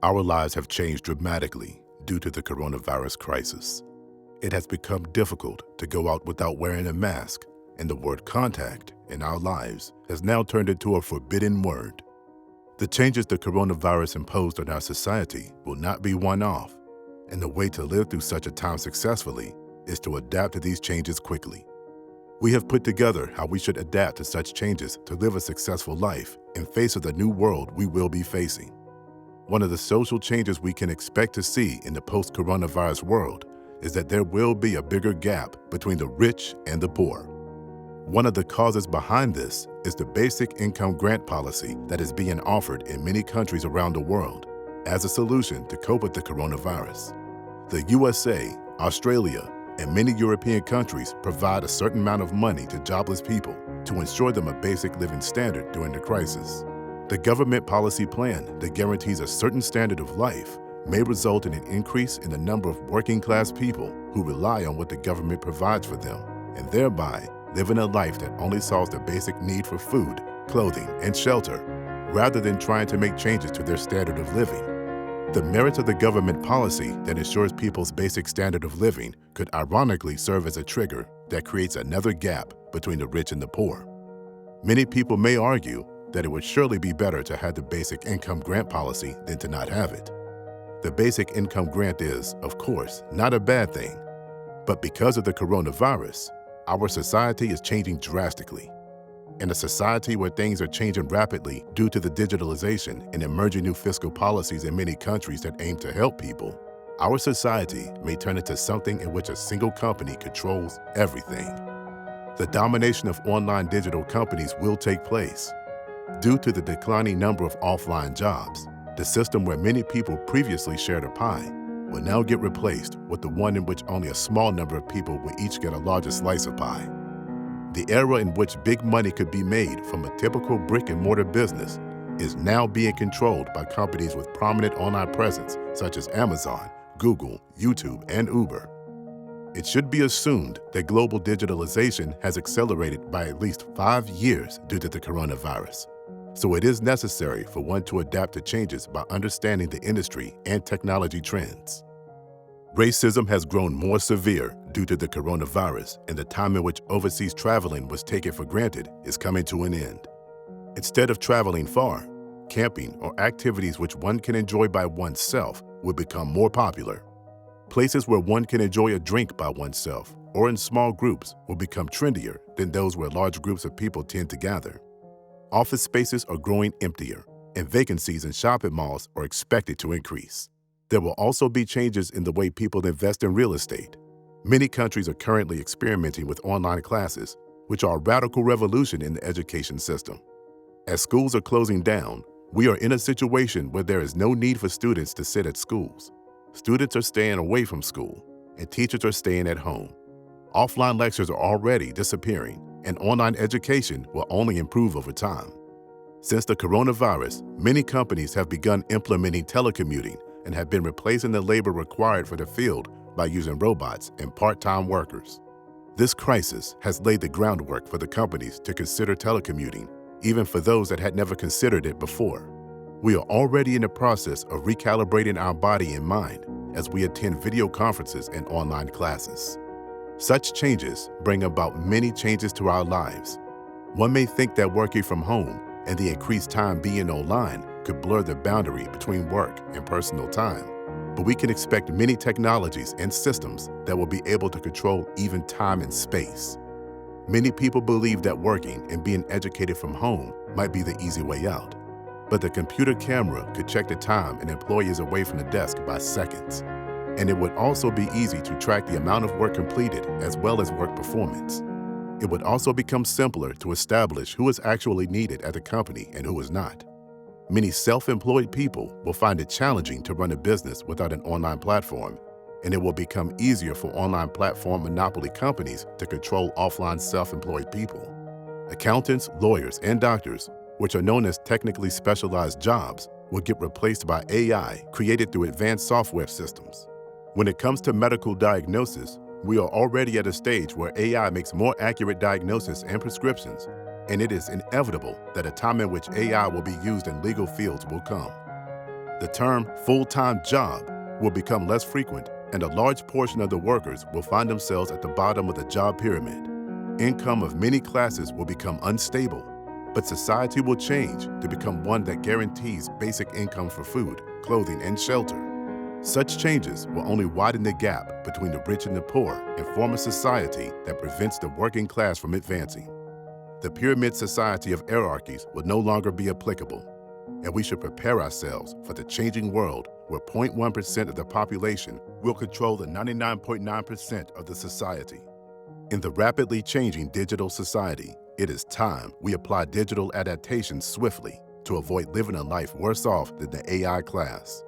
Our lives have changed dramatically due to the coronavirus crisis. It has become difficult to go out without wearing a mask, and the word contact in our lives has now turned into a forbidden word. The changes the coronavirus imposed on our society will not be one-off, and the way to live through such a time successfully is to adapt to these changes quickly. We have put together how we should adapt to such changes to live a successful life in face of the new world we will be facing. One of the social changes we can expect to see in the post-coronavirus world is that there will be a bigger gap between the rich and the poor. One of the causes behind this is the basic income grant policy that is being offered in many countries around the world as a solution to cope with the coronavirus. The USA, Australia, and many European countries provide a certain amount of money to jobless people to ensure them a basic living standard during the crisis. The government policy plan that guarantees a certain standard of life may result in an increase in the number of working-class people who rely on what the government provides for them, and thereby living a life that only solves the basic need for food, clothing, and shelter, rather than trying to make changes to their standard of living. The merits of the government policy that ensures people's basic standard of living could ironically serve as a trigger that creates another gap between the rich and the poor. Many people may argue that it would surely be better to have the basic income grant policy than to not have it. The basic income grant is, of course, not a bad thing, but because of the coronavirus, our society is changing drastically. In a society where things are changing rapidly due to the digitalization and emerging new fiscal policies in many countries that aim to help people, our society may turn into something in which a single company controls everything. The domination of online digital companies will take place. Due to the declining number of offline jobs, the system where many people previously shared a pie will now get replaced with the one in which only a small number of people will each get a larger slice of pie. The era in which big money could be made from a typical brick-and-mortar business is now being controlled by companies with prominent online presence such as Amazon, Google, YouTube, and Uber. It should be assumed that global digitalization has accelerated by at least 5 years due to the coronavirus. So it is necessary for one to adapt to changes by understanding the industry and technology trends. Racism has grown more severe due to the coronavirus, and the time in which overseas traveling was taken for granted is coming to an end. Instead of traveling far, camping or activities which one can enjoy by oneself will become more popular. Places where one can enjoy a drink by oneself or in small groups will become trendier than those where large groups of people tend to gather. Office spaces are growing emptier, and vacancies in shopping malls are expected to increase. There will also be changes in the way people invest in real estate. Many countries are currently experimenting with online classes, which are a radical revolution in the education system. As schools are closing down, we are in a situation where there is no need for students to sit at schools. Students are staying away from school, and teachers are staying at home. Offline lectures are already disappearing, and online education will only improve over time. Since the coronavirus, many companies have begun implementing telecommuting and have been replacing the labor required for the field by using robots and part-time workers. This crisis has laid the groundwork for the companies to consider telecommuting, even for those that had never considered it before. We are already in the process of recalibrating our body and mind as we attend video conferences and online classes. Such changes bring about many changes to our lives. One may think that working from home and the increased time being online could blur the boundary between work and personal time, but we can expect many technologies and systems that will be able to control even time and space. Many people believe that working and being educated from home might be the easy way out, but the computer camera could check the time an employee is away from the desk by seconds. And it would also be easy to track the amount of work completed as well as work performance. It would also become simpler to establish who is actually needed at the company and who is not. Many self-employed people will find it challenging to run a business without an online platform, and it will become easier for online platform monopoly companies to control offline self-employed people. Accountants, lawyers, and doctors, which are known as technically specialized jobs, will get replaced by AI created through advanced software systems. When it comes to medical diagnosis, we are already at a stage where AI makes more accurate diagnosis and prescriptions, and it is inevitable that a time in which AI will be used in legal fields will come. The term full-time job will become less frequent, and a large portion of the workers will find themselves at the bottom of the job pyramid. Income of many classes will become unstable, but society will change to become one that guarantees basic income for food, clothing, and shelter. Such changes will only widen the gap between the rich and the poor and form a society that prevents the working class from advancing. The pyramid society of hierarchies will no longer be applicable, and we should prepare ourselves for the changing world where 0.1% of the population will control the 99.9% of the society. In the rapidly changing digital society, it is time we apply digital adaptations swiftly to avoid living a life worse off than the AI class.